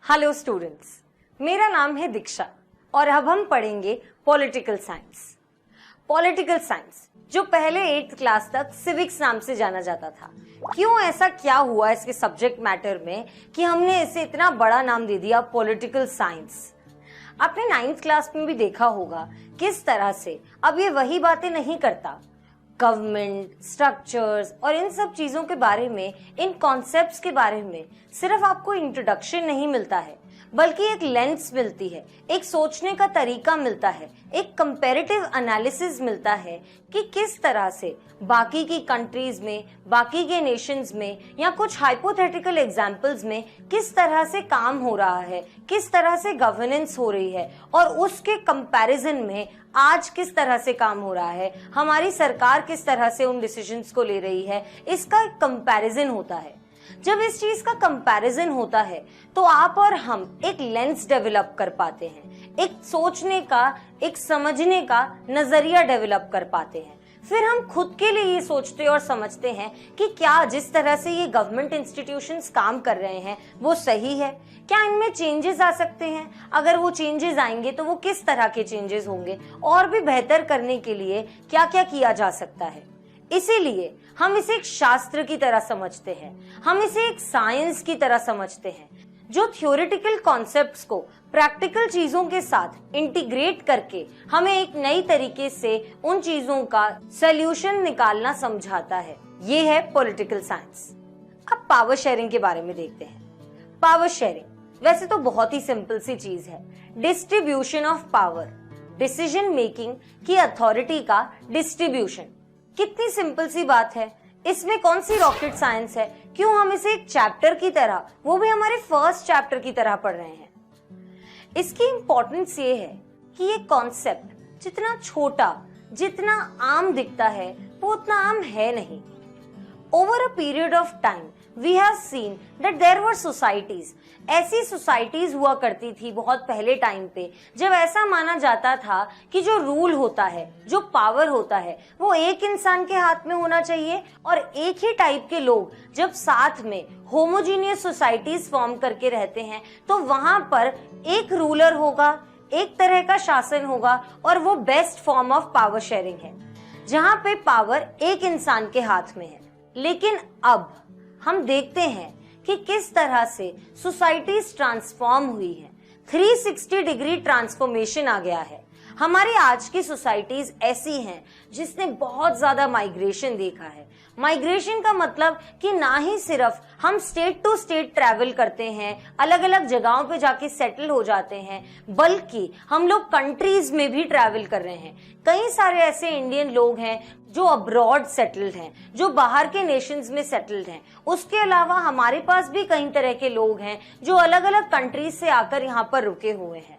Hello students, मेरा नाम है दीक्षा और अब हम पढ़ेंगे पॉलिटिकल साइंस। पॉलिटिकल साइंस जो पहले 8th क्लास तक सिविक्स नाम से जाना जाता था। क्यों ऐसा क्या हुआ इसके सब्जेक्ट मैटर में कि हमने इसे इतना बड़ा नाम दे दिया पॉलिटिकल साइंस। आपने 9th क्लास में भी देखा होगा किस तरह से अब ये वही बातें नहीं करता। गवर्नमेंट, स्ट्रक्चर्स और इन सब चीजों के बारे में, इन कॉन्सेप्ट्स के बारे में सिर्फ आपको इंट्रोडक्शन नहीं मिलता है, बल्कि एक लेंस मिलती है, एक सोचने का तरीका मिलता है, एक कंपैरेटिव एनालिसिस मिलता है कि किस तरह से बाकी की कंट्रीज में, बाकी के नेशंस में या कुछ हाइपोथेटिकल एग्जांपल्स में किस तरह से काम हो रहा है, किस तरह से गवर्नेंस हो रही है और उसके कंपैरिजन में आज किस तरह से काम हो रहा है, हमारी सरकार किस तरह से उन डिसीजंस को ले रही है, इसका एक कंपैरिजन होता है। जब इस चीज का कंपैरिजन होता है तो आप और हम एक लेंस डेवलप कर पाते हैं, एक सोचने का, एक समझने का नजरिया डेवलप कर पाते हैं। फिर हम खुद के लिए ये सोचते और समझते हैं कि क्या जिस तरह से ये गवर्नमेंट इंस्टीट्यूशंस काम कर रहे हैं वो सही है, क्या इनमें चेंजेस आ सकते हैं, अगर वो चेंजेस आएंगे तो वो किस तरह के चेंजेस होंगे और भी बेहतर करने के लिए क्या क्या किया जा सकता है। इसीलिए हम इसे एक शास्त्र की तरह समझते हैं, हम इसे एक साइंस की तरह समझते हैं जो थ्योरेटिकल कॉन्सेप्ट्स को प्रैक्टिकल चीजों के साथ इंटीग्रेट करके हमें एक नई तरीके से उन चीजों का सॉल्यूशन निकालना समझाता है। ये है पॉलिटिकल साइंस। अब पावर शेयरिंग के बारे में देखते हैं। पावर शेयरिंग वैसे तो बहुत ही सिंपल सी चीज है, distribution of power, decision making की अथॉरिटी का डिस्ट्रीब्यूशन। कितनी सिंपल सी बात है, इसमें कौन सी रॉकेट साइंस है, क्यों हम इसे एक चैप्टर की तरह, वो भी हमारे फर्स्ट चैप्टर की तरह पढ़ रहे हैं। इसकी इंपॉर्टेंस ये है कि ये कॉन्सेप्ट जितना छोटा, जितना आम दिखता है वो उतना आम है नहीं। Over a period of time we have seen that there were societies, ऐसी सोसाइटीज हुआ करती थी बहुत पहले टाइम पे जब ऐसा माना जाता था कि जो रूल होता है, जो पावर होता है वो एक इंसान के हाथ में होना चाहिए और एक ही टाइप के लोग जब साथ में होमोजीनियस सोसाइटीज फॉर्म करके रहते हैं तो वहां पर एक रूलर होगा, एक तरह का शासन होगा और वो best form of power sharing है जहां पे पावर एक इंसान के हाथ में है। लेकिन अब हम देखते हैं कि किस तरह से सोसाइटीज ट्रांसफॉर्म हुई है, 360 डिग्री ट्रांसफॉर्मेशन आ गया है। हमारी आज की सोसाइटीज ऐसी हैं जिसने बहुत ज्यादा माइग्रेशन देखा है। माइग्रेशन का मतलब कि ना ही सिर्फ हम स्टेट टू स्टेट ट्रैवल करते हैं, अलग अलग जगहों पे जाके सेटल हो जाते हैं, बल्कि हम लोग कंट्रीज में भी ट्रैवल कर रहे हैं। कई सारे ऐसे इंडियन लोग हैं जो अब्रॉड सेटल्ड हैं, जो बाहर के नेशंस में सेटल्ड हैं। उसके अलावा हमारे पास भी कई तरह के लोग हैं जो अलग अलग कंट्रीज से आकर यहाँ पर रुके हुए हैं।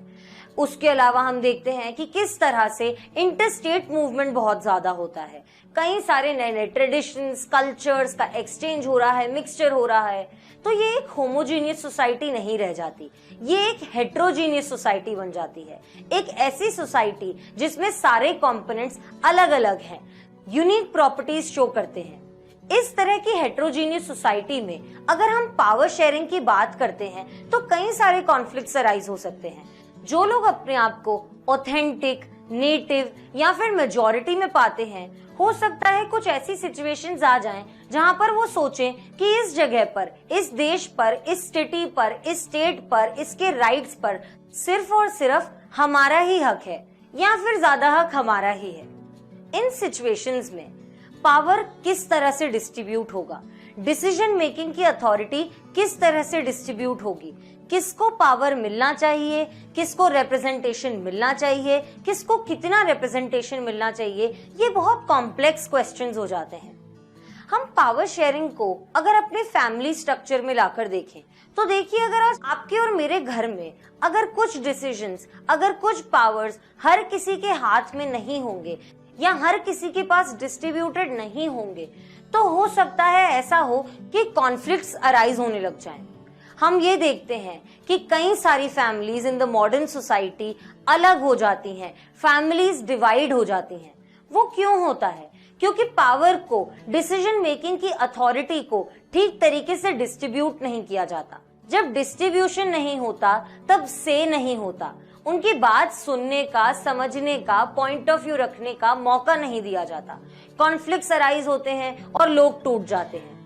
उसके अलावा हम देखते हैं कि किस तरह से इंटरस्टेट मूवमेंट बहुत ज्यादा होता है, कई सारे नए नए ट्रेडिशंस, कल्चर्स का एक्सचेंज हो रहा है, मिक्सचर हो रहा है। तो ये एक होमोजीनियस सोसाइटी नहीं रह जाती, ये एक हेट्रोजीनियस सोसाइटी बन जाती है। एक ऐसी सोसाइटी जिसमें सारे कंपोनेंट्स अलग अलग हैं, यूनिक प्रॉपर्टीज शो करते हैं। इस तरह की हेट्रोजीनियस सोसाइटी में अगर हम पावर शेयरिंग की बात करते हैं तो कई सारे कॉन्फ्लिक्ट्स अराइज हो सकते हैं। जो लोग अपने आप को ऑथेंटिक, नेटिव या फिर मेजॉरिटी में पाते हैं, हो सकता है कुछ ऐसी सिचुएशंस आ जाएं जहां पर वो सोचें कि इस जगह पर, इस देश पर, इस सिटी पर, इस स्टेट पर, इसके राइट्स पर सिर्फ और सिर्फ हमारा ही हक है या फिर ज्यादा हक हमारा ही है। इन सिचुएशंस में पावर किस तरह से डिस्ट्रीब्यूट होगा, डिसीजन मेकिंग की अथॉरिटी किस तरह से डिस्ट्रीब्यूट होगी, किसको पावर मिलना चाहिए, किसको रिप्रेजेंटेशन मिलना चाहिए, किसको कितना रिप्रेजेंटेशन मिलना चाहिए, ये बहुत कॉम्प्लेक्स क्वेश्चंस हो जाते हैं। हम पावर शेयरिंग को अगर अपने फैमिली स्ट्रक्चर में लाकर देखें तो देखिए, अगर आज आपके और मेरे घर में अगर कुछ डिसीजंस, अगर कुछ पावर्स हर किसी के हाथ में नहीं होंगे या हर किसी के पास डिस्ट्रीब्यूटेड नहीं होंगे तो हो सकता है ऐसा हो कि कॉन्फ्लिक्ट्स अराइज होने लग जाएं। हम ये देखते हैं कि कई सारी families in the modern society अलग हो जाती हैं, फैमिलीज डिवाइड हो जाती हैं। वो क्यों होता है? क्योंकि पावर को, डिसीजन मेकिंग की अथॉरिटी को ठीक तरीके से डिस्ट्रीब्यूट नहीं किया जाता। जब डिस्ट्रीब्यूशन नहीं होता तब से नहीं होता, उनकी बात सुनने का, समझने का, पॉइंट ऑफ व्यू रखने का मौका नहीं दिया जाता। कॉन्फ्लिक्ट्स अराइज होते हैं और लोग टूट जाते हैं।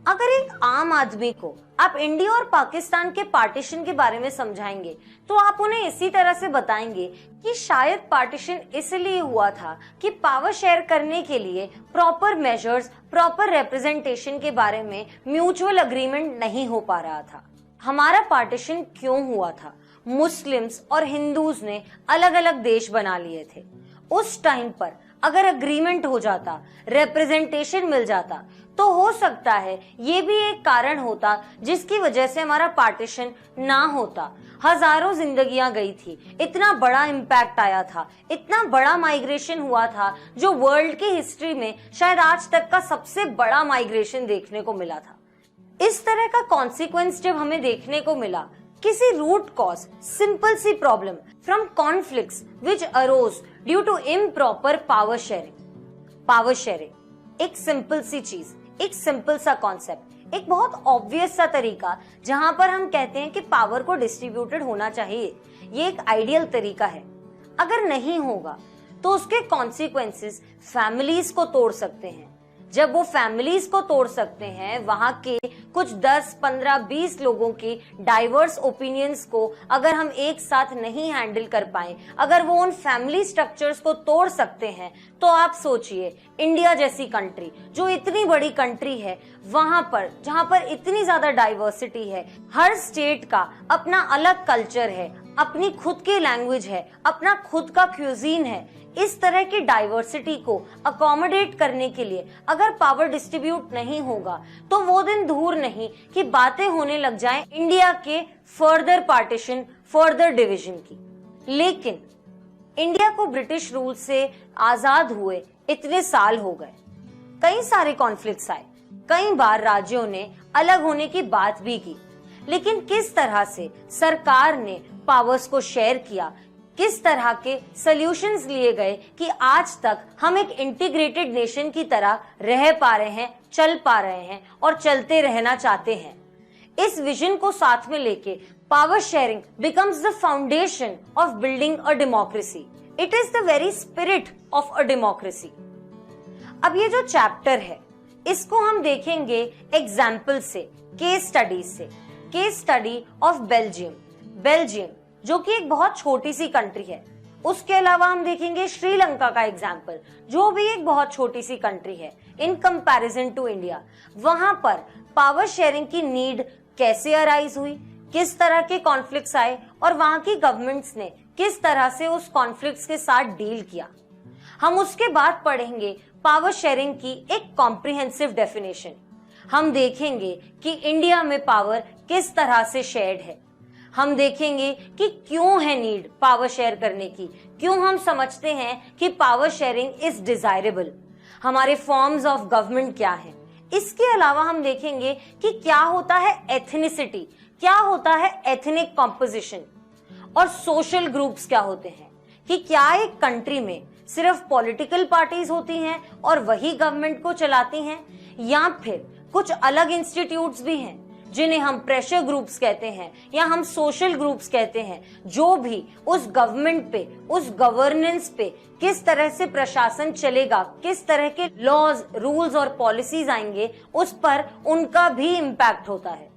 अगर एक आम आदमी को आप इंडिया और पाकिस्तान के पार्टीशन के बारे में समझाएंगे तो आप उन्हें इसी तरह से बताएंगे कि शायद पार्टीशन इसलिए हुआ था कि पावर शेयर करने के लिए प्रॉपर मेजर्स, प्रॉपर रिप्रेजेंटेशन के बारे में म्यूचुअल अग्रीमेंट नहीं हो पा रहा था। हमारा पार्टीशन क्यों हुआ था? मुस्लिम्स और हिंदूज ने अलग अलग देश बना लिए थे। उस टाइम पर अगर अग्रीमेंट हो जाता, रिप्रेजेंटेशन मिल जाता, तो हो सकता है ये भी एक कारण होता जिसकी वजह से हमारा पार्टीशन ना होता। हजारों जिंदगियां गई थी, इतना बड़ा इम्पैक्ट आया था, इतना बड़ा माइग्रेशन हुआ था जो वर्ल्ड की हिस्ट्री में शायद आज तक का सबसे बड़ा माइग्रेशन देखने को मिला था। इस तरह का कॉन्सिक्वेंस जब हमें देखने को मिला, किसी रूट कॉज, सिंपल सी problem from conflicts which arose due to improper power sharing. Power sharing एक सिंपल सी चीज, एक सिंपल सा कॉन्सेप्ट, एक बहुत ऑब्वियस सा तरीका जहां पर हम कहते हैं कि पावर को डिस्ट्रीब्यूटेड होना चाहिए। ये एक आइडियल तरीका है। अगर नहीं होगा तो उसके कॉन्सिक्वेंसेस फैमिलीज को तोड़ सकते हैं। जब वो फैमिलीज को तोड़ सकते हैं, वहां के कुछ 10, 15, 20 लोगों की डाइवर्स ओपिनियंस को अगर हम एक साथ नहीं हैंडल कर पाए, अगर वो उन फैमिली स्ट्रक्चर्स को तोड़ सकते हैं, तो आप सोचिए इंडिया जैसी कंट्री, जो इतनी बड़ी कंट्री है, वहां पर जहां पर इतनी ज्यादा डाइवर्सिटी है, हर स्टेट का अपना अलग कल्चर है, अपनी खुद की लैंग्वेज है, अपना खुद का क्यूजीन है, इस तरह की डाइवर्सिटी को अकोमोडेट करने के लिए अगर पावर डिस्ट्रीब्यूट नहीं होगा तो वो दिन दूर नहीं कि बातें होने लग जाएं इंडिया के फर्दर पार्टीशन, फर्दर डिवीजन की। लेकिन इंडिया को ब्रिटिश रूल से आजाद हुए इतने साल हो गए, कई सारे कॉन्फ्लिक्ट्स आए, कई बार राज्यों ने अलग होने की बात भी की, लेकिन किस तरह से सरकार ने पावर्स को शेयर किया, किस तरह के सॉल्यूशंस लिए गए कि आज तक हम एक इंटीग्रेटेड नेशन की तरह रह पा रहे हैं, चल पा रहे हैं और चलते रहना चाहते हैं। इस विजन को साथ में लेके power sharing becomes the foundation of building a democracy. It is the very spirit of a democracy. अब ये जो चैप्टर है इसको हम देखेंगे एग्जाम्पल से, केस स्टडीज से। केस स्टडी ऑफ बेल्जियम जो कि एक बहुत छोटी सी कंट्री है। उसके अलावा हम देखेंगे श्रीलंका का एग्जाम्पल, जो भी एक बहुत छोटी सी कंट्री है इन कंपैरिजन टू इंडिया। वहां पर पावर शेयरिंग की नीड कैसे अराइज हुई, किस तरह के कॉन्फ्लिक्ट्स आए और वहां की गवर्नमेंट्स ने किस तरह से उस कॉन्फ्लिक्ट्स के साथ डील किया। हम उसके बाद पढ़ेंगे पावर शेयरिंग की एक कॉम्प्रिहेंसिव डेफिनेशन। हम देखेंगे कि इंडिया में पावर किस तरह से शेयर्ड है। हम देखेंगे कि क्यों है नीड पावर शेयर करने की, क्यों हम समझते हैं कि पावर शेयरिंग इज डिजायरेबल, हमारे फॉर्म्स ऑफ गवर्नमेंट क्या है। इसके अलावा हम देखेंगे कि क्या होता है एथनिसिटी, क्या होता है एथनिक कॉम्पोजिशन और सोशल ग्रुप्स क्या होते हैं, कि क्या एक कंट्री में सिर्फ पॉलिटिकल पार्टीज होती हैं और वही गवर्नमेंट को चलाती हैं, या फिर कुछ अलग इंस्टीट्यूट्स भी हैं जिन्हें हम प्रेशर ग्रुप्स कहते हैं या हम सोशल ग्रुप्स कहते हैं, जो भी उस गवर्नमेंट पे, उस गवर्नेंस पे किस तरह से प्रशासन चलेगा, किस तरह के लॉज, रूल्स और पॉलिसीज आएंगे, उस पर उनका भी इम्पैक्ट होता है।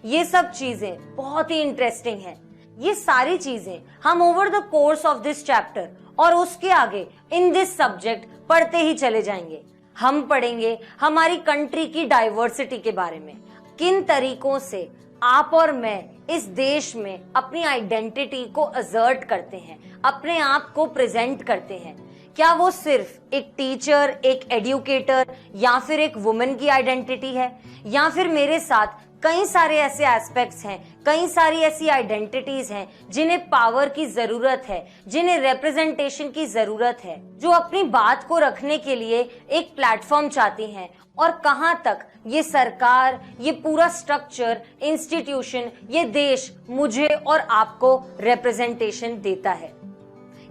ये सब चीजें बहुत ही इंटरेस्टिंग है। ये सारी चीजें हम over the course of this chapter और उसके आगे इन दिस सब्जेक्ट पढ़ते ही चले जाएंगे। हम पढ़ेंगे हमारी कंट्री की डाइवर्सिटी के बारे में, किन तरीकों से आप और मैं इस देश में अपनी आइडेंटिटी को असर्ट करते हैं, अपने आप को प्रेजेंट करते हैं। क्या वो सिर्फ एक टीचर, एक एजुकेटर या फिर एक वुमेन की आइडेंटिटी है, या फिर मेरे साथ कई सारे ऐसे एस्पेक्ट्स हैं, कई सारी ऐसी आइडेंटिटीज हैं जिन्हें पावर की जरूरत है, जिन्हें रिप्रेजेंटेशन की जरूरत है, जो अपनी बात को रखने के लिए एक प्लेटफॉर्म चाहती हैं, और कहां तक ये सरकार, ये पूरा स्ट्रक्चर, इंस्टीट्यूशन, ये देश मुझे और आपको रिप्रेजेंटेशन देता है।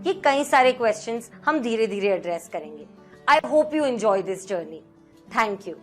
ये कई सारे क्वेश्चंस हम धीरे धीरे एड्रेस करेंगे। I hope you enjoy this journey. Thank you.